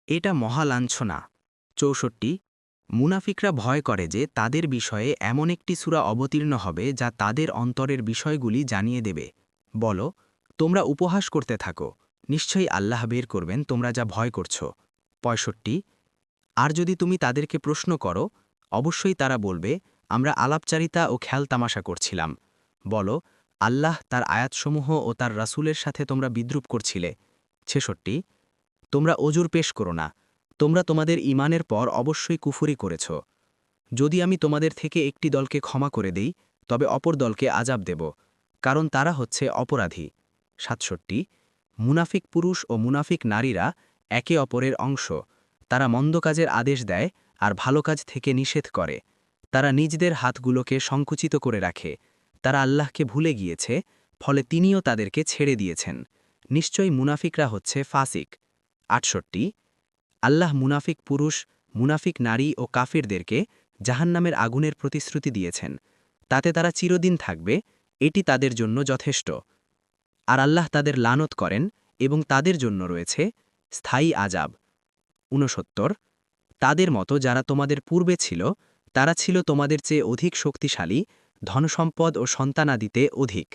এটা মহালাঞ্ছনা। ৬৪ মুনাফিকরা ভয় করে যে তাদের বিষয়ে এমন একটি সূরা অবতীর্ণ হবে যা তাদের অন্তরের বিষয়গুলি জানিয়ে দেবে। বলো, তোমরা উপহাস করতে থাকো, নিশ্চয়ই আল্লাহ বের করবেন তোমরা যা ভয় করছ। ৬৫ আর যদি তুমি তাদেরকে প্রশ্ন করো, অবশ্যই তারা বলবে, আমরা আলাপচারিতা ও খেলতামাশা করছিলাম। বলো, আল্লাহ তার আয়াতসমূহ ও তার রাসূলের সাথে তোমরা বিদ্রূপ করছিলে। ৬৬ তোমরা অজুর পেশ করো না, তোমরা তোমাদের ঈমানের পর অবশ্যই কুফরি করেছ। যদি আমি তোমাদের থেকে একটি দলকে ক্ষমা করে দেই, তবে অপর দলকে আযাব দেব, কারণ তারা হচ্ছে অপরাধী। ৬৭ মুনাফিক পুরুষ ও মুনাফিক নারীরা একে অপরের অংশ, তারা মন্দ কাজের আদেশ দেয় আর ভালো কাজ থেকে নিষেধ করে। তারা নিজেদের হাতগুলোকে সংকুচিত করে রাখে, তারা আল্লাহকে ভুলে গিয়েছে, ফলে তিনিও তাদেরকে ছেড়ে দিয়েছেন। নিশ্চয়ই মুনাফিকরা হচ্ছে ফাসিক। ৬৮ আল্লাহ মুনাফিক পুরুষ, মুনাফিক নারী ও কাফিরদেরকে জাহান্নামের আগুনের প্রতিশ্রুতি দিয়েছেন, তাতে তারা চিরদিন থাকবে, এটি তাদের জন্য যথেষ্ট। আর আল্লাহ তাদের লানত করেন এবং তাদের জন্য রয়েছে স্থায়ী আযাব। ৬৯ তাদের মতো যারা তোমাদের পূর্বে ছিল, তারা ছিল তোমাদের চেয়ে অধিক শক্তিশালী, ধনসম্পদ ও সন্তানাদিতে অধিক।